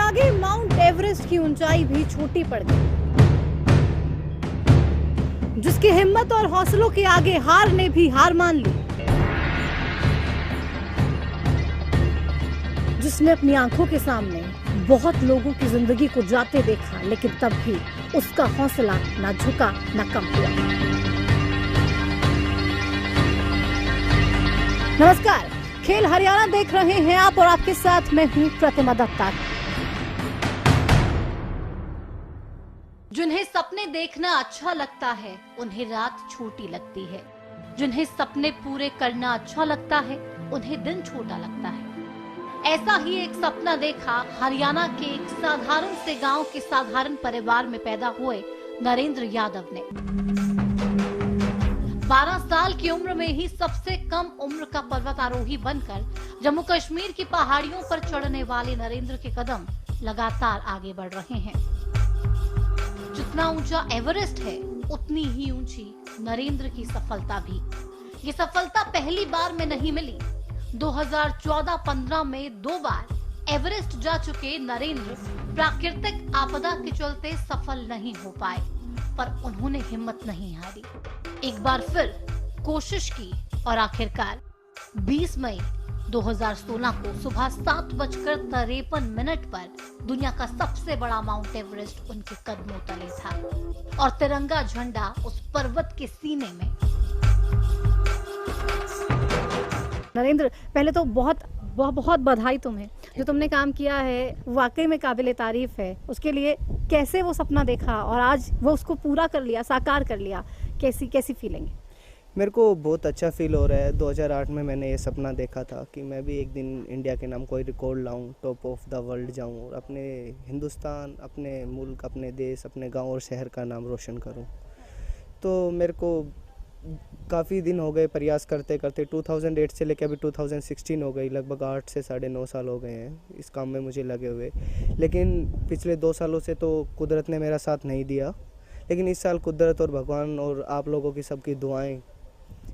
आगे mount Everest की ऊंचाई भी छोटी पड़ गई। जिसकी हिम्मत और हौसलों के आगे हार ने भी हार मान ली। जिसने अपनी आंखों के सामने बहुत लोगों की जिंदगी को जाते देखा, लेकिन तब भी उसका हौसला ना झुका ना कम हुआ। नमस्कार, खेल हरियाणा देख रहे हैं आप और आपके साथ मैं हूं प्रतिमा दत्ता। जिन्हें सपने देखना अच्छा लगता है उन्हें रात छोटी लगती है। जिन्हें सपने पूरे करना अच्छा लगता है उन्हें दिन छोटा लगता है। ऐसा ही एक सपना देखा हरियाणा के एक साधारण से गांव के साधारण परिवार में पैदा हुए नरेंद्र यादव ने। 12 साल की उम्र में ही सबसे कम उम्र का पर्वतारोही बनकर जम्मू कश्मीर की पहाड़ियों पर चढ़ने वाले नरेंद्र के कदम लगातार आगे बढ़ रहे हैं। जितना ऊंचा एवरेस्ट है उतनी ही ऊंची नरेंद्र की सफलता भी। ये सफलता पहली बार में नहीं मिली। 2014-15 में 2 बार एवरेस्ट जा चुके नरेंद्र प्राकृतिक आपदा के चलते सफल नहीं हो पाए, पर उन्होंने हिम्मत नहीं हारी। एक बार फिर कोशिश की और आखिरकार 20 मई 2016 को सुबह 7:53 पर दुनिया का सबसे बड़ा माउंट एवरेस्ट उनके कदमों तले था और तिरंगा झंडा उस पर्वत के सीने में। नरेंद्र, पहले तो बहुत बधाई तुम्हें। जो तुमने काम किया है वाकई में काबिले तारीफ है। उसके लिए कैसे वो सपना देखा और आज वो उसको पूरा कर लिया, साकार कर लिया, कैसी फीलिंग है? मेरे को बहुत अच्छा फील हो रहा है। 2008 में मैंने ये सपना देखा था कि मैं भी एक दिन इंडिया के नाम कोई रिकॉर्ड लाऊं, टॉप ऑफ द वर्ल्ड जाऊं और अपने हिंदुस्तान, अपने मुल्क, अपने देश, अपने गांव और शहर का नाम रोशन करूं। तो मेरे को काफ़ी दिन हो गए प्रयास करते करते। 2008 से लेकर अभी 2016 हो गई, लगभग 8 से 9.5 साल हो गए हैं इस काम में मुझे लगे हुए। लेकिन पिछले 2 सालों से तो कुदरत ने मेरा साथ नहीं दिया, लेकिन इस साल कुदरत और भगवान और आप लोगों की सबकी दुआएं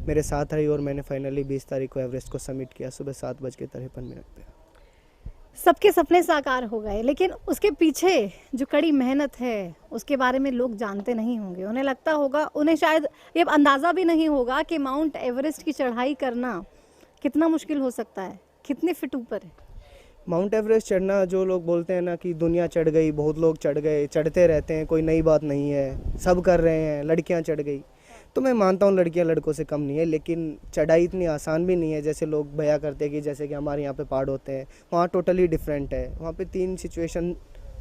मेरे साथ रही और मैंने फाइनली 20 तारीख को एवरेस्ट को सबमिट किया सुबह 7:53 पे। सबके सपने साकार हो गए, लेकिन उसके पीछे जो कड़ी मेहनत है उसके बारे में लोग जानते नहीं होंगे। उन्हें लगता होगा, उन्हें शायद ये अंदाज़ा भी नहीं होगा कि माउंट एवरेस्ट की चढ़ाई करना कितना मुश्किल हो सकता है। कितने फीट ऊपर है माउंट एवरेस्ट चढ़ना? जो लोग बोलते हैं ना कि दुनिया चढ़ गई, बहुत लोग चढ़ गए, चढ़ते रहते हैं, कोई नई बात नहीं है, सब कर रहे हैं, लड़कियां चढ़ गई। तो मैं मानता हूँ लड़कियां लड़कों से कम नहीं है, लेकिन चढ़ाई इतनी आसान भी नहीं है जैसे लोग बया करते हैं कि जैसे कि हमारे यहाँ पे पहाड़ होते हैं। वहाँ टोटली डिफरेंट है। वहाँ पे 3 सिचुएशन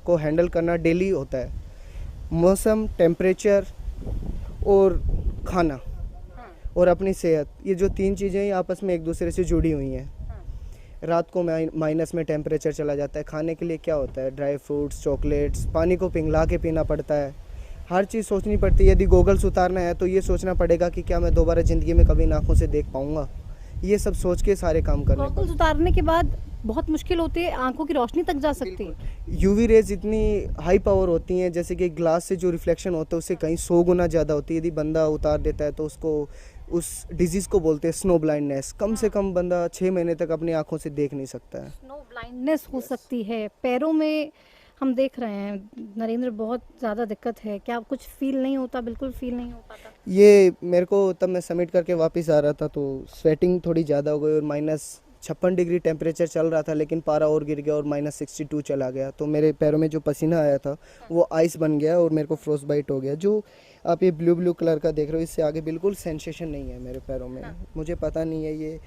को हैंडल करना डेली होता है। मौसम, टेम्परेचर और खाना और अपनी सेहत। ये जो 3 चीज़ें हैं आपस में एक दूसरे से जुड़ी हुई हैं। रात को माइनस में टेम्परेचर चला जाता है। खाने के लिए क्या होता है? ड्राई फ्रूट्स, चॉकलेट्स, पानी को पिघला के पीना पड़ता है। हर चीज़ सोचनी पड़ती है। यदि गॉगल्स उतारना है तो ये सोचना पड़ेगा कि क्या मैं दोबारा ज़िंदगी में कभी आँखों से देख पाऊँगा। ये सब सोच के सारे काम करने। गॉगल्स उतारने के बाद बहुत मुश्किल होती है, आंखों की रोशनी तक जा सकती है। यूवी रेज इतनी हाई पावर होती हैं, जैसे कि ग्लास से जो रिफ्लेक्शन होता है उससे कहीं 100 गुना ज़्यादा होती है। यदि बंदा उतार देता है तो उसको उस डिजीज़ को बोलते हैं स्नो ब्लाइंडनेस। कम से कम बंदा 6 महीने तक अपनी आँखों से देख नहीं सकता है। स्नो ब्लाइंडनेस हो सकती है। पैरों में हम देख रहे हैं नरेंद्र बहुत ज़्यादा दिक्कत है। क्या कुछ फील नहीं होता? बिल्कुल फील नहीं हो पाता। ये मेरे को तब मैं सबमिट करके वापस आ रहा था तो स्वेटिंग थोड़ी ज़्यादा हो गई और -56 डिग्री टेम्परेचर चल रहा था, लेकिन पारा और गिर गया और -62 चला गया। तो मेरे पैरों में जो पसीना आया था वो आइस बन गया और मेरे को फ्रोस्ट बाइट हो गया। जो आप ये ब्लू कलर का देख रहे हो, इससे आगे बिल्कुल सेंसेशन नहीं है मेरे पैरों में। मुझे पता नहीं है, ये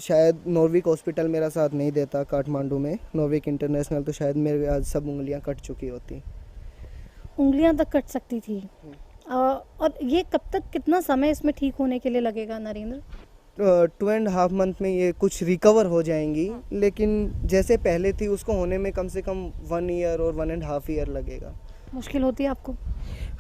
शायद नॉर्विक हॉस्पिटल मेरा साथ नहीं देता काठमांडू में, नॉर्विक इंटरनेशनल, तो शायद मेरे आज सब उंगलियां कट चुकी होती। उंगलियां तक कट सकती थी। और ये कब तक, कितना समय इसमें ठीक होने के लिए लगेगा नरेंद्र? 2.5 मंथ में ये कुछ रिकवर हो जाएंगी, लेकिन जैसे पहले थी उसको होने में कम से कम 1 ईयर और 1.5 ईयर लगेगा। मुश्किल होती है आपको?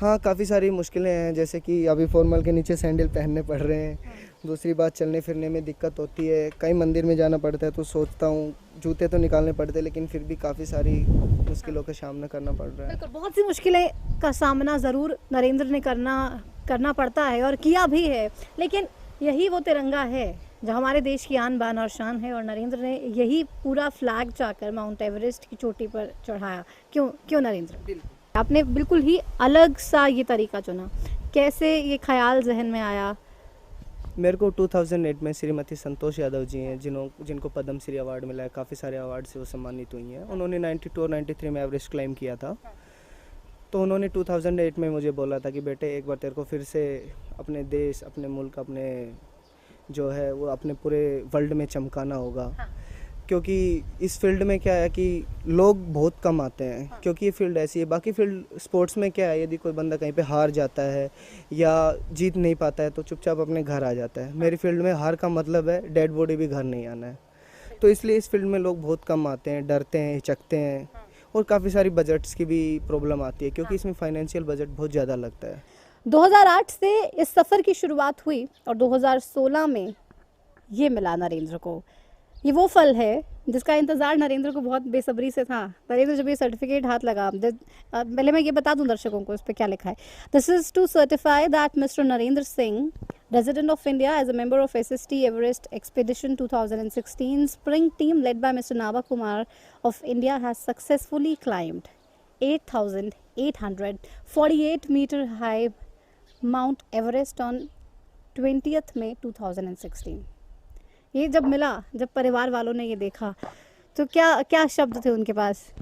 हाँ, काफ़ी सारी मुश्किलें हैं, जैसे कि अभी फॉर्मल के नीचे सैंडल पहनने पड़ रहे हैं। दूसरी बात, चलने फिरने में दिक्कत होती है। कहीं मंदिर में जाना पड़ता है तो सोचता हूँ जूते तो निकालने पड़ते हैं, लेकिन फिर भी काफ़ी सारी मुश्किलों का सामना करना पड़ रहा है। बिल्कुल, बहुत सी मुश्किलें का सामना ज़रूर नरेंद्र ने करना पड़ता है और किया भी है, लेकिन यही वो तिरंगा है जो हमारे देश की आन बान और शान है, और नरेंद्र ने यही पूरा फ्लैग जाकर माउंट एवरेस्ट की चोटी पर चढ़ाया। क्यों नरेंद्र? आपने बिल्कुल ही अलग सा ये तरीका चुना, कैसे ये ख्याल जहन में आया? मेरे को 2008 में श्रीमती संतोष यादव जी हैं जिनको पद्म श्री अवार्ड मिला है, काफ़ी सारे अवार्ड से वो सम्मानित हुई हैं। उन्होंने 92 और 93 में एवरेस्ट क्लाइम किया था। तो उन्होंने 2008 में मुझे बोला था कि बेटे एक बार तेरे को फिर से अपने देश, अपने मुल्क, अपने जो है वो अपने पूरे वर्ल्ड में चमकाना होगा। क्योंकि इस फील्ड में क्या है कि लोग बहुत कम आते हैं, क्योंकि ये फील्ड ऐसी है। बाकी फील्ड स्पोर्ट्स में क्या है, यदि कोई बंदा कहीं पे हार जाता है या जीत नहीं पाता है तो चुपचाप अपने घर आ जाता है। मेरी फील्ड में हार का मतलब है डेड बॉडी भी घर नहीं आना है। तो इसलिए इस फील्ड में लोग बहुत कम आते हैं, डरते हैं, हिचकते हैं, और काफ़ी सारी बजट्स की भी प्रॉब्लम आती है, क्योंकि इसमें फाइनेंशियल बजट बहुत ज़्यादा लगता है। 2008 से इस सफ़र की शुरुआत हुई और 2016 में ये मिला नरेंद्र को। ये वो फल है जिसका इंतज़ार नरेंद्र को बहुत बेसब्री से था। नरेंद्र जब ये सर्टिफिकेट हाथ लगा, पहले मैं ये बता दूं दर्शकों को इस पे क्या लिखा है। This is to certify that mister Narendra Singh, resident of India, as a member of SST Everest Expedition 2016 spring team led by Mr. Nava Kumar of India, has successfully climbed 8,848 meter high Mount Everest on 20th May 2016। ये जब मिला, जब परिवार वालों ने ये देखा, तो क्या शब्द थे उनके पास?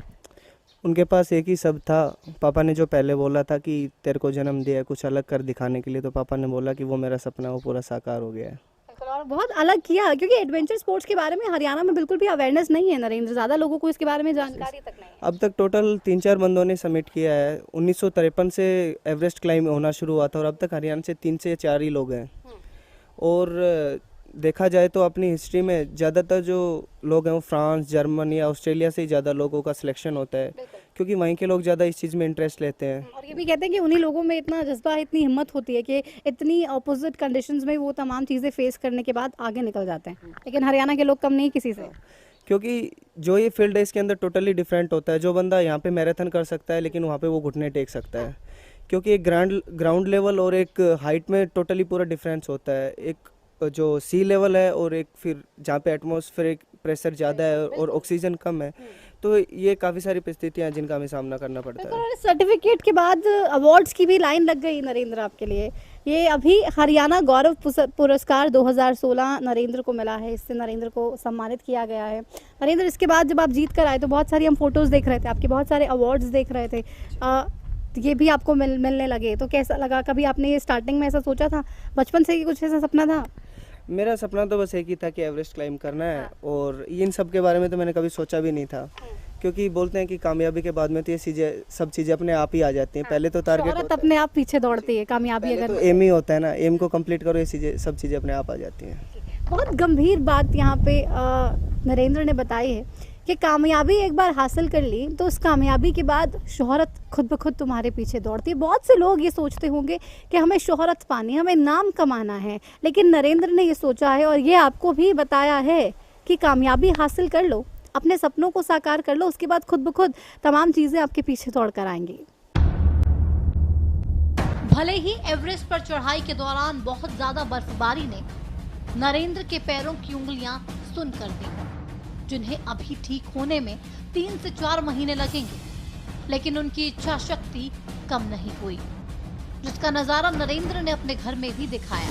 उनके पास एक ही शब्द था। पापा ने जो पहले बोला था कि तेरे को जन्म दिया है कुछ अलग कर दिखाने के लिए, तो पापा ने बोला कि वो मेरा सपना वो पूरा साकार हो गया है। और बहुत अलग किया, क्योंकि एडवेंचर स्पोर्ट्स के बारे में हरियाणा में बिल्कुल भी अवेयरनेस नहीं है नरेंद्र, ज़्यादा लोगों को इसके बारे में जानकारी तक नहीं है। अब तक टोटल 3-4 बंदों ने सबमिट किया है। 1953 से एवरेस्ट क्लाइम होना शुरू हुआ था और अब तक हरियाणा से 3 से 4 ही लोग हैं। और देखा जाए तो अपनी हिस्ट्री में ज़्यादातर जो लोग हैं वो फ्रांस, जर्मनी या ऑस्ट्रेलिया से ही ज़्यादा लोगों का सिलेक्शन होता है, क्योंकि वहीं के लोग ज़्यादा इस चीज़ में इंटरेस्ट लेते हैं। और ये भी कहते हैं कि उन्हीं लोगों में इतना जज्बा, इतनी हिम्मत होती है कि इतनी अपोजिट कंडीशंस में वो तमाम चीज़ें फेस करने के बाद आगे निकल जाते हैं। लेकिन हरियाणा के लोग कम नहीं किसी से, क्योंकि जो ये फील्ड है इसके अंदर टोटली डिफरेंट होता है। जो बंदा यहाँ पे मैराथन कर सकता है लेकिन वहाँ पे वो घुटने टेक सकता है, क्योंकि एक ग्राउंड लेवल और एक हाइट में टोटली पूरा डिफरेंस होता है। एक जो सी लेवल है और एक फिर जहाँ पे एटमॉस्फेरिक प्रेशर ज़्यादा है और ऑक्सीजन कम है, तो ये काफ़ी सारी परिस्थितियाँ हैं जिनका हमें सामना करना पड़ता है। सर्टिफिकेट के बाद अवार्ड्स की भी लाइन लग गई नरेंद्र आपके लिए। ये अभी हरियाणा गौरव पुरस्कार 2016 नरेंद्र को मिला है, इससे नरेंद्र को सम्मानित किया गया है। नरेंद्र, इसके बाद जब आप जीत कर आए तो बहुत सारी हम फोटोज़ देख रहे थे, आपके बहुत सारे अवार्ड्स देख रहे थे, ये भी आपको मिलने लगे, तो कैसा लगा? कभी आपने ये स्टार्टिंग में ऐसा सोचा था, बचपन से ही कुछ ऐसा सपना था? मेरा सपना तो बस एक ही था कि एवरेस्ट क्लाइम करना है, और इन सब के बारे में तो मैंने कभी सोचा भी नहीं था, क्योंकि बोलते हैं कि कामयाबी के बाद में तो ये सब चीज़ें अपने आप ही आ जाती हैं। पहले तो टारगेट अपने आप पीछे दौड़ती है, कामयाबी अगर तो एम ही होता है ना, एम को कंप्लीट करो, ये सब चीज़ें अपने आप आ जाती हैं। बहुत गंभीर बात यहाँ पे नरेंद्र ने बताई है कि कामयाबी एक बार हासिल कर ली तो उस कामयाबी के बाद शोहरत खुद ब खुद तुम्हारे पीछे दौड़ती है। बहुत से लोग ये सोचते होंगे कि हमें शोहरत पानी, हमें नाम कमाना है, लेकिन नरेंद्र ने ये सोचा है और ये आपको भी बताया है कि कामयाबी हासिल कर लो, अपने सपनों को साकार कर लो, उसके बाद खुद ब खुद तमाम चीज़ें आपके पीछे दौड़ कर आएंगी। भले ही एवरेस्ट पर चढ़ाई के दौरान बहुत ज्यादा बर्फबारी ने नरेंद्र के पैरों की उंगलियां सुन कर दी, जिन्हें अभी ठीक होने में 3 से 4 महीने लगेंगे, लेकिन उनकी इच्छा शक्ति कम नहीं हुई, जिसका नजारा नरेंद्र ने अपने घर में भी दिखाया।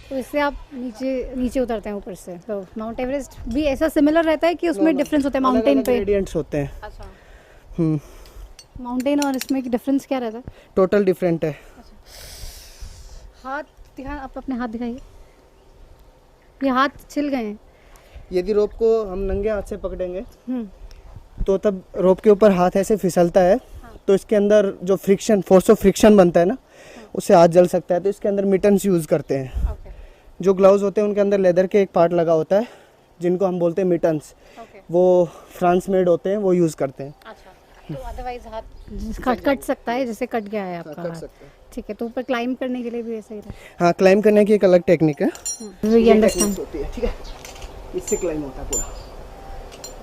तो इससे आप नीचे उतरते हैं ऊपर से, तो माउंट एवरेस्ट भी ऐसा सिमिलर रहता है कि उसमें डिफरेंस होता है? माउंटेन पे ग्रेडियंट्स होते हैं। अच्छा, माउंटेन और इसमें डिफरेंस क्या रहता है? टोटल डिफरेंट है। हाथ दिखा, आप अपने हाथ दिखाइए, ये हाथ छिल गए हैं। यदि रोप को हम नंगे हाथ से पकड़ेंगे तो तब रोप के ऊपर हाथ ऐसे फिसलता है, तो इसके अंदर जो फ्रिक्शन, फोर्स ऑफ फ्रिक्शन बनता है ना, उससे हाथ जल सकता है। तो इसके अंदर मिटन्स यूज़ करते हैं। जो ग्लव्स होते हैं उनके अंदर लेदर के एक पार्ट लगा होता है जिनको हम बोलते हैं मिटन्स, वो फ्रांस मेड होते हैं, वो यूज़ करते हैं। तो अदरवाइज हाथ कट सकता है, जैसे कट गया है आपका हाथ। ठीक है, तो ऊपर क्लाइंब करने के लिए भी ऐसा ही था? हाँ, क्लाइंब करने की एक अलग टेक्निक है, ये अंडरस्टैंड होती है। ठीक है, इससे क्लाइंब होता है पूरा।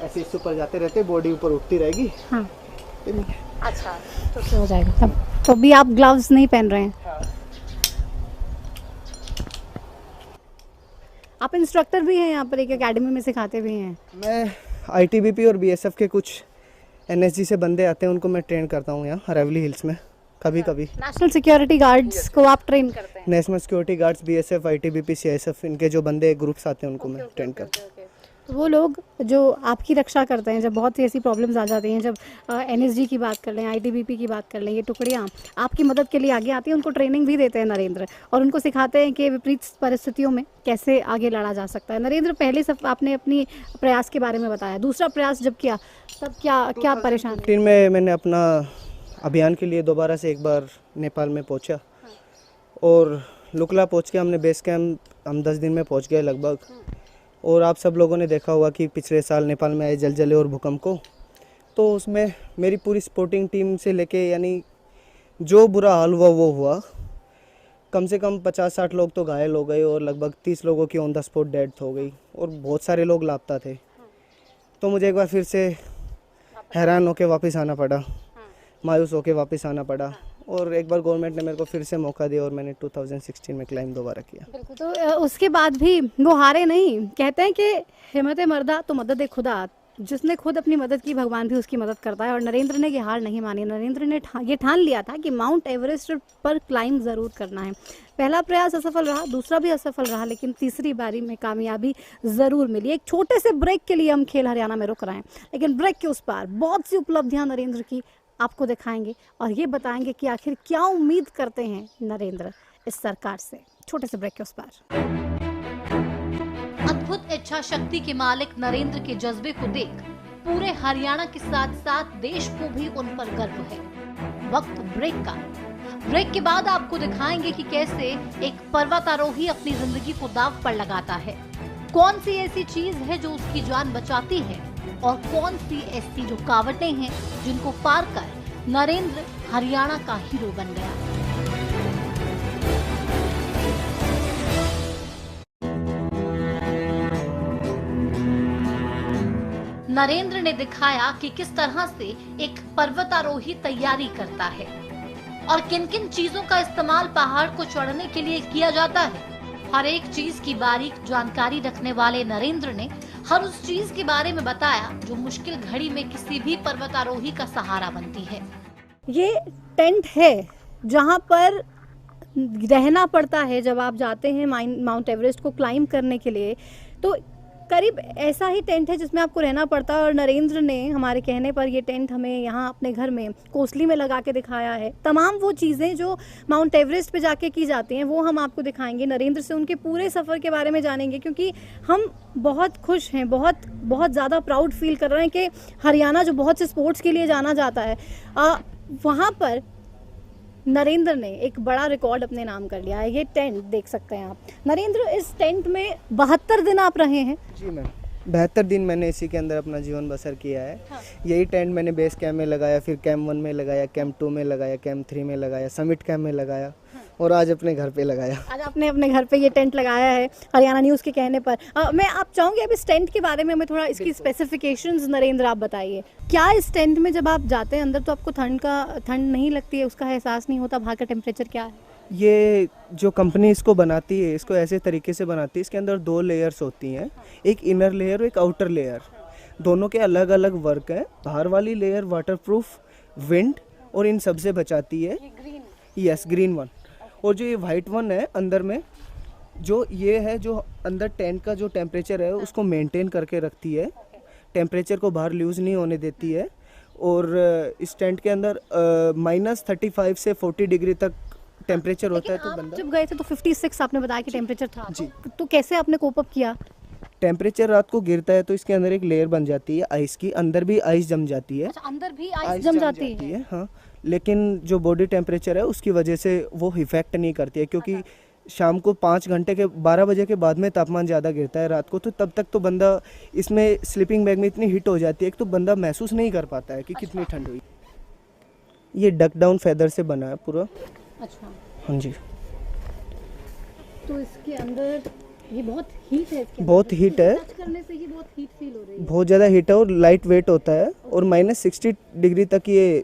ऐसे इससे ऊपर जाते रहते, बॉडी ऊपर उठती रहेगी। हाँ, अच्छा, तो क्या हो जाएगा अब? तो अभी आप ग्लव्स नहीं पहन रहे हैं? आप इंस्ट्रक्टर भी हैं यहाँ पर, एक एकेडमी में सिखाते भी हैं? मैं आईटीबीपी और बीएसएफ के कुछ एनएसजी से बंदे आते हैं, उनको मैं ट्रेन करता हूँ यहाँ अरावली हिल्स में कभी कभी। नेशनल सिक्योरिटी गार्ड्स को आप ट्रेन करते हैं? National security guards, BSF, ITBP, CISF, इनके जो बंदे ग्रुप्स आते हैं उनको मैं ट्रेन करता हूँ। तो वो लोग जो आपकी रक्षा करते हैं, जब बहुत सी ऐसी प्रॉब्लम्स आ जाती हैं, जब एनएसजी की बात कर लें, आईटीबीपी की बात कर लें, ये टुकड़ियाँ आपकी मदद के लिए आगे आती हैं, उनको ट्रेनिंग भी देते हैं नरेंद्र, और उनको सिखाते हैं कि विपरीत परिस्थितियों में कैसे आगे लड़ा जा सकता है। नरेंद्र, पहले सब आपने अपनी प्रयास के बारे में बताया, दूसरा प्रयास जब किया तब क्या परेशानी? 2015 में मैंने अपना अभियान के लिए दोबारा से एक बार नेपाल में पहुंचा और लुकला पहुंच के हमने बेस कैंप हम 10 दिन में पहुंच गए लगभग। और आप सब लोगों ने देखा होगा कि पिछले साल नेपाल में आए जलजले और भूकंप को, तो उसमें मेरी पूरी स्पोर्टिंग टीम से लेके यानी जो बुरा हाल हुआ वो हुआ। कम से कम 50-60 लोग तो घायल हो गए और लगभग 30 लोगों की ऑन द स्पॉट डेथ हो गई और बहुत सारे लोग लापता थे। तो मुझे एक बार फिर से हैरान होके वापस आना पड़ा, मायूस होके वापस आना पड़ा, और एक बार गवर्नमेंट ने मेरे को फिर से मौका दिया और मैंने 2016 में क्लाइम दोबारा किया। बिल्कुल। तो उसके बाद भी वो हारे नहीं। कहते हैं कि हिम्मत मर्दा तो मदद खुदा, जिसने खुद अपनी मदद की भगवान भी उसकी मदद करता है, और नरेंद्र ने ये हार नहीं मानी। नरेंद्र ने ये ठान लिया था कि माउंट एवरेस्ट पर क्लाइम ज़रूर करना है। पहला प्रयास असफल रहा, दूसरा भी असफल रहा, लेकिन तीसरी बारी में कामयाबी ज़रूर मिली। एक छोटे से ब्रेक के लिए हम खेल हरियाणा में रुक रहे हैं, लेकिन ब्रेक के उस पार बहुत सी उपलब्धियाँ नरेंद्र की आपको दिखाएंगे और ये बताएंगे कि आखिर क्या उम्मीद करते हैं नरेंद्र इस सरकार से। छोटे से ब्रेक के उस पार। अद्भुत इच्छा शक्ति के मालिक नरेंद्र के जज्बे को देख पूरे हरियाणा के साथ साथ देश को भी उन पर गर्व है। वक्त ब्रेक का। ब्रेक के बाद आपको दिखाएंगे कि कैसे एक पर्वतारोही अपनी जिंदगी को दांव पर लगाता है, कौन सी ऐसी चीज है जो उसकी जान बचाती है और कौन सी ऐसी जो कावटें हैं जिनको पार कर नरेंद्र हरियाणा का हीरो बन गया। नरेंद्र ने दिखाया कि किस तरह से एक पर्वतारोही तैयारी करता है और किन किन चीजों का इस्तेमाल पहाड़ को चढ़ने के लिए किया जाता है। हर एक चीज की बारीक जानकारी रखने वाले नरेंद्र ने हर उस चीज के बारे में बताया जो मुश्किल घड़ी में किसी भी पर्वतारोही का सहारा बनती है। ये टेंट है जहाँ पर रहना पड़ता है जब आप जाते हैं माउंट एवरेस्ट को क्लाइम करने के लिए। तो करीब ऐसा ही टेंट है जिसमें आपको रहना पड़ता है, और नरेंद्र ने हमारे कहने पर ये टेंट हमें यहाँ अपने घर में कोसली में लगा के दिखाया है। तमाम वो चीज़ें जो माउंट एवरेस्ट पे जाके की जाती हैं वो हम आपको दिखाएंगे। नरेंद्र से उनके पूरे सफ़र के बारे में जानेंगे, क्योंकि हम बहुत खुश हैं, बहुत ज़्यादा प्राउड फील कर रहे हैं कि हरियाणा जो बहुत से स्पोर्ट्स के लिए जाना जाता है, वहाँ पर नरेंद्र ने एक बड़ा रिकॉर्ड अपने नाम कर लिया है। ये टेंट देख सकते हैं आप। नरेंद्र, इस टेंट में 72 दिन आप रहे हैं? जी मैम, 72 दिन मैंने इसी के अंदर अपना जीवन बसर किया है। हाँ। यही टेंट मैंने बेस कैंप में लगाया, फिर कैंप 1 में लगाया, कैंप 2 में लगाया, कैंप 3 में लगाया, समिट कैंप में लगाया, और आज अपने घर पे लगाया। आज आपने अपने घर पे ये टेंट लगाया है हरियाणा न्यूज़ के कहने पर। मैं आप चाहूँगी अब इस टेंट के बारे में हमें थोड़ा इसकी स्पेसिफिकेशंस नरेंद्र आप बताइए। क्या इस टेंट में जब आप जाते हैं अंदर तो आपको ठंड नहीं लगती है, उसका एहसास नहीं होता? बाहर का टेम्परेचर क्या है? ये जो कंपनी इसको बनाती है, इसको ऐसे तरीके से बनाती है, इसके अंदर 2 लेयर्स होती हैं, एक इनर लेयर और एक आउटर लेयर। दोनों के अलग अलग वर्क हैं। बाहर वाली लेयर वाटरप्रूफ, विंड और इन सब से बचाती है। Yes, green one. और जो ये वाइट वन है अंदर में, जो ये है जो अंदर टेंट का जो टेम्परेचर है उसको मेंटेन करके रखती है, टेम्परेचर को बाहर लूज़ नहीं होने देती है। और इस टेंट के अंदर -35 से 40 डिग्री तक टेम्परेचर होता है। तो बंदा जब गए थे तो 56 आपने बताया कि टेम्परेचर था। जी। तो कैसे आपने कोप अप किया? टेम्परेचर रात को गिरता है तो इसके अंदर एक लेयर बन जाती है आइस की, अंदर भी आइस जम जाती है। अच्छा, अंदर भी आइस जम जाती है? हाँ, लेकिन जो बॉडी टेम्परेचर है उसकी वजह से वो इफेक्ट नहीं करती है, क्योंकि शाम को 5 घंटे के 12 बजे के बाद में तापमान ज़्यादा गिरता है रात को, तो तब तक तो बंदा इसमें स्लीपिंग बैग में इतनी हीट हो जाती है कि तो बंदा महसूस नहीं कर पाता है कि कितनी ठंड हुई। ये डक डाउन फेदर से बना है पूरा। अच्छा। हाँ जी। तो इसके अंदर ये बहुत हीट है इसके बहुत अंदर। हीट है। टच करने से ही बहुत हीट फील हो रही है। बहुत ज़्यादा हीट है और लाइट वेट होता है और -60 डिग्री तक ये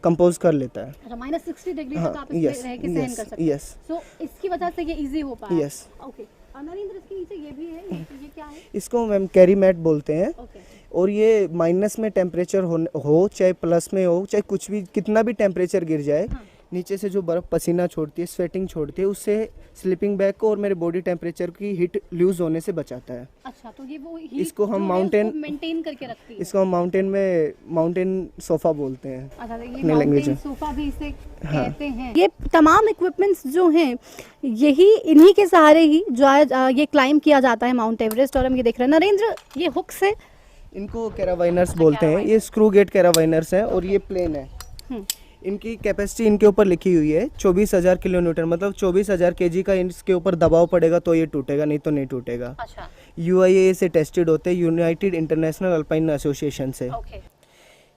कंपोज कर लेता है। अच्छा, -60 डिग्री हाँ, तक आप इसमें yes, रह के सहन yes, कर सकते हैं। yes. सो इसकी वजह से ये इजी हो पाया। Yes. ओके। नरेंद्र, इसके नीचे ये भी है, ये क्या है? इसको मैम कैरी मैट बोलते हैं। ओके। और ये माइनस में टेम्परेचर हो चाहे प्लस में हो, चाहे कुछ भी कितना भी टेम्परेचर गिर जाए, हाँ। नीचे से जो बर्फ़ पसीना छोड़ती है, स्वेटिंग छोड़ती है, उससे स्लीपिंग बैग को और मेरे बॉडी टेम्परेचर की हीट लूज होने से बचाता है। अच्छा, तो ये वो हीट इसको हम जो है माउंटेन उसको मेंटेन करके रखती है। इसको हम माउंटेन सोफ़ा बोलते हैं। अच्छा, तो ये अपने language माउंटेन में। सोफा भी इसे कहते हैं। ये तमाम इक्विपमेंट्स जो हैं, यही इन्हीं के सहारे ही जो आज ये क्लाइम किया जाता है माउंट एवरेस्ट। और हम ये देख रहे हैं नरेंद्र, ये हुक्स है। इनको कैरावाइनर्स बोलते हैं। ये स्क्रू गेट कैरावाइनर्स हैं और ये प्लेन है। हम्म। इनकी कैपेसिटी इनके ऊपर लिखी हुई है 24,000 किलो न्यूटन, मतलब 24,000 केजी का इसके ऊपर दबाव पड़ेगा तो ये टूटेगा, नहीं तो नहीं टूटेगा। अच्छा, UIA से टेस्टेड होते हैं, यूनाइटेड इंटरनेशनल अल्पाइन एसोसिएशन से। ओके।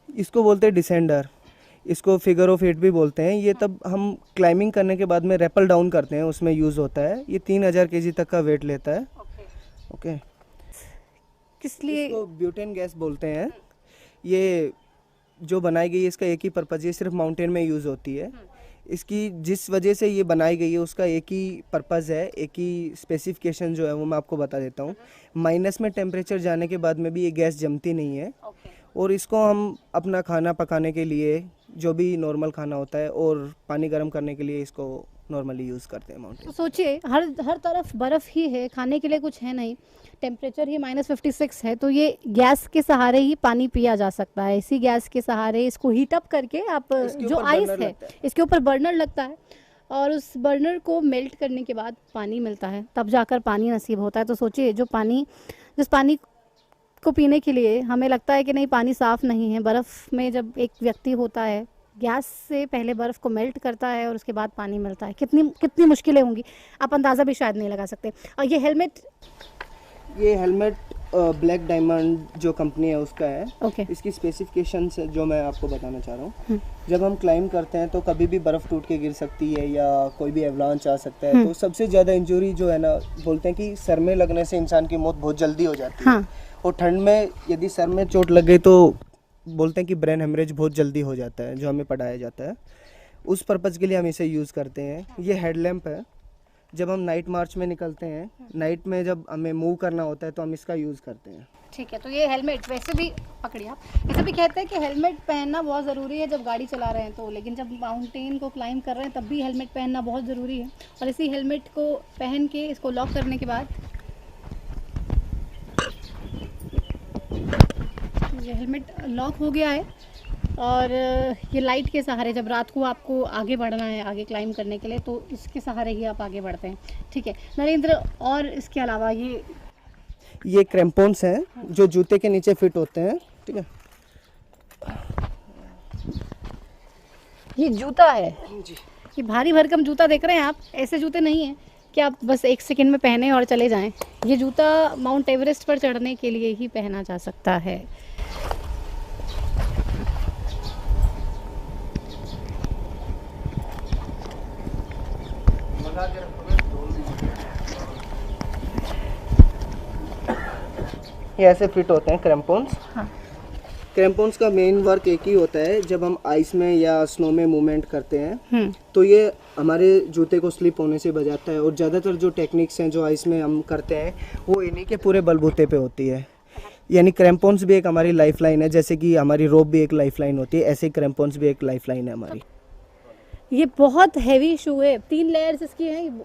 इसको बोलते हैं डिसेंडर, इसको फिगर ऑफ 8 भी बोलते हैं। ये तब हम क्लाइंबिंग करने के बाद में रैपल डाउन करते हैं, उसमें यूज़ होता है। ये 3,000 केजी तक का वेट लेता है। ओके। ओके। किस लिए? इसको ब्यूटेन गैस बोलते हैं। ये जो बनाई गई है इसका एक ही पर्पज़, ये सिर्फ माउंटेन में यूज़ होती है। इसकी जिस वजह से ये बनाई गई है उसका एक ही पर्पज़ है, एक ही स्पेसिफिकेशन जो है वो मैं आपको बता देता हूँ। माइनस में टेम्परेचर जाने के बाद में भी ये गैस जमती नहीं है। ओके। और इसको हम अपना खाना पकाने के लिए, जो भी नॉर्मल खाना होता है, और पानी गर्म करने के लिए इसको नॉर्मली यूज़ करते हैं माउंटेन। तो सोचिए, हर तरफ बर्फ़ ही है, खाने के लिए कुछ है नहीं, टेम्परेचर ही -56 है, तो ये गैस के सहारे ही पानी पिया जा सकता है। इसी गैस के सहारे इसको हीट अप करके आप इसके जो ऊपर आइस बर्नर है, लगता है। इसके ऊपर बर्नर लगता है और उस बर्नर को मेल्ट करने के बाद पानी मिलता है, तब जाकर पानी नसीब होता है। तो सोचिए, जिस पानी को पीने के लिए हमें लगता है कि नहीं पानी साफ़ नहीं है, बर्फ़ में जब एक व्यक्ति होता है, गैस से पहले बर्फ़ को मेल्ट करता है और उसके बाद पानी मिलता है, कितनी मुश्किलें होंगी, आप अंदाज़ा भी शायद नहीं लगा सकते। और ये हेलमेट ब्लैक डायमंड जो कंपनी है उसका है। ओके। इसकी स्पेसिफिकेशंस जो मैं आपको बताना चाह रहा हूँ। जब हम क्लाइंब करते हैं तो कभी भी बर्फ़ टूट के गिर सकती है या कोई भी एवलांच आ सकता है। तो सबसे ज़्यादा इंजरी जो है ना, बोलते हैं कि सर में लगने से इंसान की मौत बहुत जल्दी हो जाती है। हाँ। और ठंड में यदि सर में चोट लग गई तो बोलते हैं कि ब्रेन हेमरेज बहुत जल्दी हो जाता है, जो हमें पढ़ाया जाता है। उस पर्पज़ के लिए हम इसे यूज़ करते हैं। ये हेडलैम्प है। जब हम नाइट मार्च में निकलते हैं, नाइट में जब हमें मूव करना होता है तो हम इसका यूज़ करते हैं। ठीक है, तो ये हेलमेट वैसे भी पकड़िए आप, ऐसे भी कहते हैं कि हेलमेट पहनना बहुत ज़रूरी है जब गाड़ी चला रहे हैं तो, लेकिन जब माउंटेन को क्लाइंब कर रहे हैं तब भी हेलमेट पहनना बहुत ज़रूरी है। और इसी हेलमेट को पहन के इसको लॉक करने के बाद ये हेलमेट लॉक हो गया है। और ये लाइट के सहारे, जब रात को आपको आगे बढ़ना है, आगे क्लाइंब करने के लिए, तो इसके सहारे ही आप आगे बढ़ते हैं। ठीक है नरेंद्र, और इसके अलावा ये क्रैम्पोन्स हैं जो जूते के नीचे फिट होते हैं। ठीक है, ये जूता है जी। ये भारी भरकम जूता देख रहे हैं आप, ऐसे जूते नहीं हैं कि आप बस 1 सेकंड में पहने और चले जाएं। ये जूता माउंट एवरेस्ट पर चढ़ने के लिए ही पहना जा सकता है। ये ऐसे फिट होते हैं क्रैम्पोन्स। हाँ। क्रैम्पोन्स का मेन वर्क एक ही होता है, जब हम आइस में या स्नो में मूवमेंट करते हैं तो ये हमारे जूते को स्लिप होने से बचाता है। और ज़्यादातर जो टेक्निक्स हैं जो आइस में हम करते हैं वो इन्हीं के पूरे बलबूते पे होती है। यानी क्रैम्पोन्स भी एक हमारी लाइफलाइन है, जैसे कि हमारी रोप भी एक लाइफलाइन होती है, ऐसे ही क्रैम्पोन्स भी एक लाइफलाइन है हमारी। ये बहुत हैवी शू है, 3 लेयर्स इसकी हैं,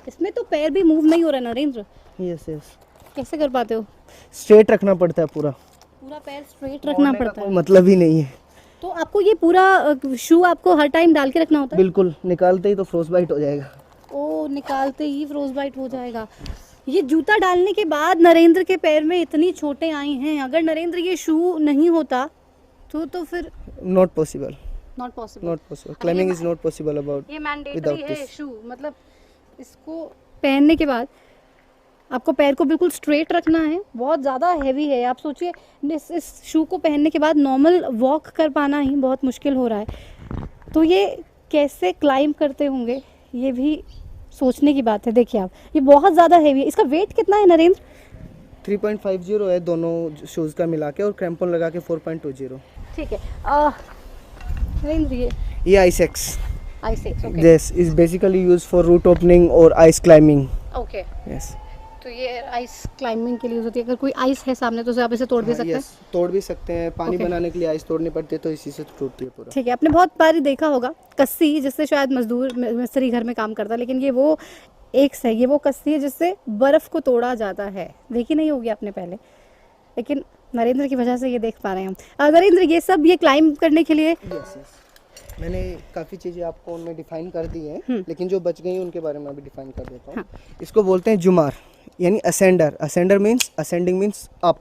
इसमें तो पैर भी मूव नहीं हो रहा नरेंद्र, यस यस। कैसे कर पाते हो? स्ट्रेट रखना पड़ता है, पूरा पैर स्ट्रेट रखना पड़ता है। मतलब ही नहीं है। तो आपको ये पूरा शू आपको हर टाइम डाल के रखना होता है? बिल्कुल, निकालते ही तो फ्रोस्ट बाइट हो जाएगा। ओ, निकालते ही फ्रोस्ट बाइट हो जाएगा। ये जूता डालने के बाद नरेंद्र के पैर में इतनी चोटें आई हैं, अगर नरेंद्र ये शू नहीं होता तो फिर not possible, not possible. Not possible, climbing is not possible about ये मैंडेटरी without है this. शू, मतलब इसको पहनने के बाद आपको पैर को बिल्कुल स्ट्रेट रखना है। बहुत ज़्यादा हैवी है, आप सोचिए इस शू को पहनने के बाद नॉर्मल वॉक कर पाना ही बहुत मुश्किल हो रहा है। तो ये कैसे क्लाइंब करते होंगे ये भी सोचने की बात है। देखिए आप, ये बहुत ज़्यादा हैवी है। इसका वेट कितना है नरेंद्र? 3.50 है दोनों शूज़ का मिला के, और क्रैम्पन लगा के 4.20। ठीक है। नरेंद्र ये ice axe I6, okay. This is basically use for route opening और आइस क्लाइंबिंग। ओके, यस तो ये आइस क्लाइंबिंग के लिए यूज होती है। अगर कोई आइस है सामने तो आप इसे तोड़ भी सकते हैं। यस, तोड़ भी सकते हैं। पानी Okay. बनाने के लिए आइस तोड़नी पड़ती है, तो इसी से टूटती है पूरा। ठीक है, आपने बहुत बार देखा होगा कस्सी, जिससे शायद मजदूर मिस्त्री घर में काम करता है, लेकिन ये वो एक है, ये वो कस्सी है जिससे बर्फ को तोड़ा जाता है। देखी नहीं होगी आपने पहले, लेकिन नरेंद्र की वजह से ये देख पा रहे हैं हम। नरेंद्र, ये सब ये क्लाइंब करने के लिए यस, मैंने काफ़ी चीज़ें आपको उनमें डिफाइन कर दी हैं, लेकिन जो बच गई हैं उनके बारे में अभी डिफाइन कर देता हूँ। इसको बोलते हैं जुमार, यानी ascender. Ascender means, ascending means up,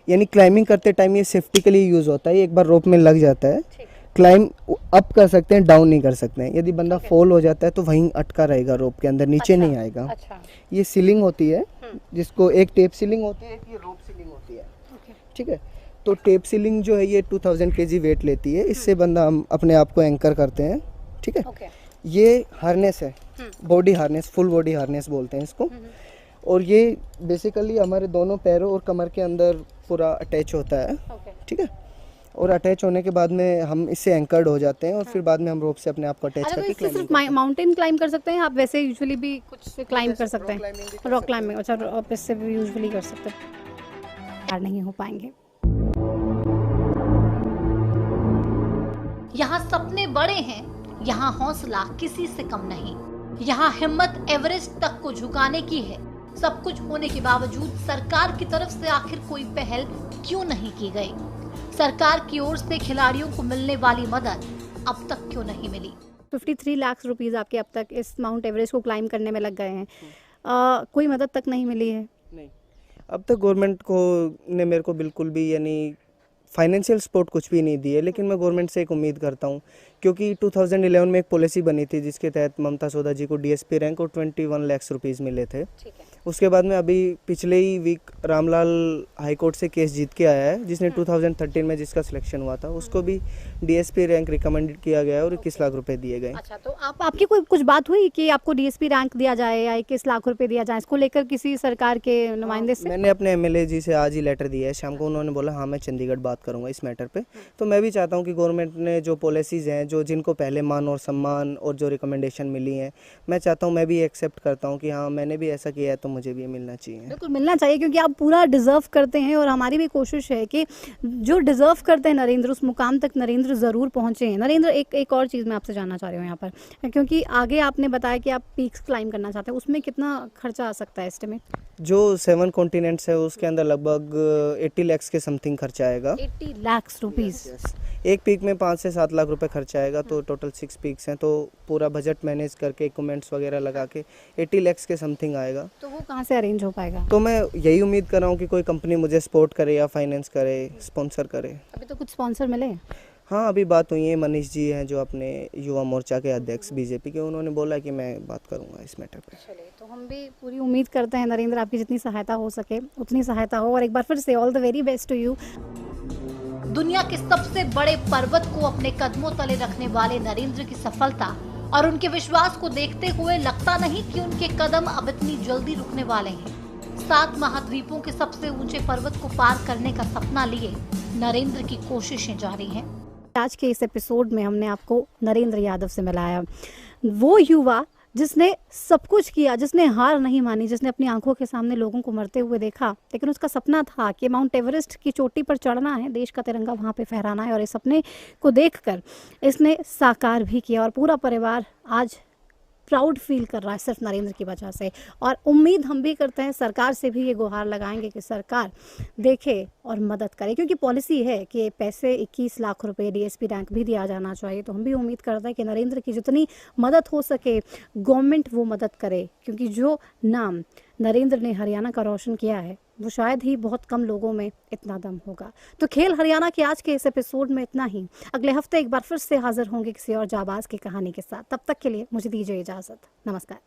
यानी क्लाइंबिंग करते टाइम ये सेफ्टी के लिए यूज़ होता है। एक बार रोप में लग जाता है, क्लाइंब अप कर सकते हैं, डाउन नहीं कर सकते हैं। यदि बंदा फॉल हो जाता है तो वहीं अटका रहेगा रोप के अंदर, नीचे नहीं आएगा। अच्छा, ये सीलिंग होती है, जिसको एक टेप सीलिंग होती है, एक ये रोप सीलिंग होती है। ठीक है, तो टेप सीलिंग जो है ये 2000 kg वेट लेती है। इससे बंदा हम अपने आप को एंकर करते हैं। ठीक है, ओके, ये हार्नेस है, body harness, full body harness बोलते हैं इसको। और ये बेसिकली हमारे दोनों पैरों और कमर के अंदर पूरा अटैच होता है। ओके। ठीक है, और अटैच होने के बाद में हम इससे एंकर्ड हो जाते हैं, और फिर बाद में हम रोप से अपने आप को अटैच अच्छा, तो करके इससे सिर्फ क्लाइंबिंग माउंटेन क्लाइंब कर सकते हैं आप? वैसे यूजुअली भी कुछ क्लाइंब कर सकते rock हैं? climbing भी कर रॉक सकते क्लाइंबिंग, अच्छा, आप इससे भी यूजुअली कर सकते हैं। पार नहीं हो पाएंगे। यहाँ सपने बड़े हैं, यहाँ हौसला किसी से कम नहीं। यहाँ हिम्मत एवरेस्ट तक को झुकाने की है। सब कुछ होने के बावजूद सरकार की तरफ से आखिर कोई पहल क्यों नहीं की गई? सरकार की ओर से खिलाड़ियों को मिलने वाली मदद अब तक क्यों नहीं मिली? 53 लाख रुपीस आपके अब तक इस माउंट एवरेस्ट को क्लाइंब करने में लग गए हैं। कोई मदद तक नहीं मिली है? नहीं, अब तक गवर्नमेंट को ने मेरे को बिल्कुल भी, यानी फाइनेंशियल सपोर्ट कुछ भी नहीं दी है। लेकिन मैं गवर्नमेंट से एक उम्मीद करता हूँ, क्योंकि 2011 में एक पॉलिसी बनी थी जिसके तहत ममता सोदा जी को डीएसपी रैंक और 21 लाख रुपीज़ मिले थे। ठीक है। उसके बाद में अभी पिछले ही वीक रामलाल हाई कोर्ट से केस जीत के आया है, जिसने 2013 में जिसका सिलेक्शन हुआ था, उसको भी डीएसपी रैंक रिकमेंडेड किया गया है और 21 लाख रुपए दिए गए। अच्छा, तो आपकी कोई कुछ बात हुई कि आपको डीएसपी रैंक दिया जाए या 21 लाख रुपए दिया जाए, इसको लेकर किसी सरकार के नुमाइंदे से? मैंने अपने एमएलए जी से आज ही लेटर दिया है शाम को। उन्होंने बोला हाँ मैं चंडीगढ़ बात करूंगा इस मैटर पे। तो मैं भी चाहता हूँ कि गवर्नमेंट ने जो पॉलिसीज़ हैं, जो जिनको पहले मान और सम्मान और जो रिकमेंडेशन मिली हैं, मैं चाहता हूँ, मैं भी एक्सेप्ट करता हूँ कि हाँ मैंने भी ऐसा किया है तो मुझे भी ये मिलना चाहिए। बिल्कुल मिलना चाहिए, क्योंकि आप पूरा डिजर्व करते हैं। और हमारी भी कोशिश है कि जो डिजर्व करते हैं नरेंद्र, उस मुकाम तक नरेंद्र ज़रूर पहुँचे हैं। नरेंद्र, एक और चीज़ मैं आपसे जानना चाह रही हूँ यहाँ पर, क्योंकि आगे आपने बताया कि आप पीक्स क्लाइंब करना चाहते हैं, उसमें कितना खर्चा आ सकता है एस्टिमेट? जो 7 कॉन्टिनेंट्स है उसके अंदर लगभग 80 लाख के समथिंग खर्चा आएगा। 80 लाख रुपीज़? एक पीक में 5 से 7 लाख रुपए खर्चा आएगा, तो टोटल 6 पीक्स हैं, तो पूरा बजट मैनेज करके इक्विपमेंट्स वगैरह लगा के 80 लाख के समथिंग आएगा। तो वो कहाँ से अरेंज हो पाएगा? तो मैं यही उम्मीद कर रहा हूँ कि कोई कंपनी मुझे सपोर्ट करे या फाइनेंस करे, स्पॉन्सर करे। अभी तो कुछ स्पॉन्सर मिले? हाँ, अभी बात हुई है। मनीष जी हैं जो अपने युवा मोर्चा के अध्यक्ष बीजेपी के, उन्होंने बोला कि मैं बात करूंगा इस मैटर पे। चलिए, तो हम भी पूरी उम्मीद करते हैं नरेंद्र, आपकी जितनी सहायता हो सके उतनी सहायता हो। और एक बार फिर से all the very best to you. दुनिया के सबसे बड़े पर्वत को अपने कदमों तले रखने वाले नरेंद्र की सफलता और उनके विश्वास को देखते हुए लगता नहीं कि उनके कदम अब इतनी जल्दी रुकने वाले हैं। 7 महाद्वीपों के सबसे ऊंचे पर्वत को पार करने का सपना लिए नरेंद्र की कोशिशें जारी हैं। आज के इस एपिसोड में हमने आपको नरेंद्र यादव से मिलाया, वो युवा जिसने सब कुछ किया, जिसने हार नहीं मानी, जिसने अपनी आंखों के सामने लोगों को मरते हुए देखा, लेकिन उसका सपना था कि माउंट एवरेस्ट की चोटी पर चढ़ना है, देश का तिरंगा वहाँ पे फहराना है। और इस सपने को देखकर इसने साकार भी किया, और पूरा परिवार आज प्राउड फील कर रहा है सिर्फ नरेंद्र की वजह से। और उम्मीद हम भी करते हैं, सरकार से भी ये गुहार लगाएंगे कि सरकार देखे और मदद करे, क्योंकि पॉलिसी है कि पैसे 21 लाख रुपए डीएसपी रैंक भी दिया जाना चाहिए। तो हम भी उम्मीद करते हैं कि नरेंद्र की जितनी मदद हो सके गवर्नमेंट वो मदद करे, क्योंकि जो नाम नरेंद्र ने हरियाणा का रोशन किया है वो शायद ही बहुत कम लोगों में इतना दम होगा। तो खेल हरियाणा के आज के इस एपिसोड में इतना ही। अगले हफ्ते एक बार फिर से हाजिर होंगे किसी और जाबाज की कहानी के साथ। तब तक के लिए मुझे दीजिए इजाज़त। नमस्कार।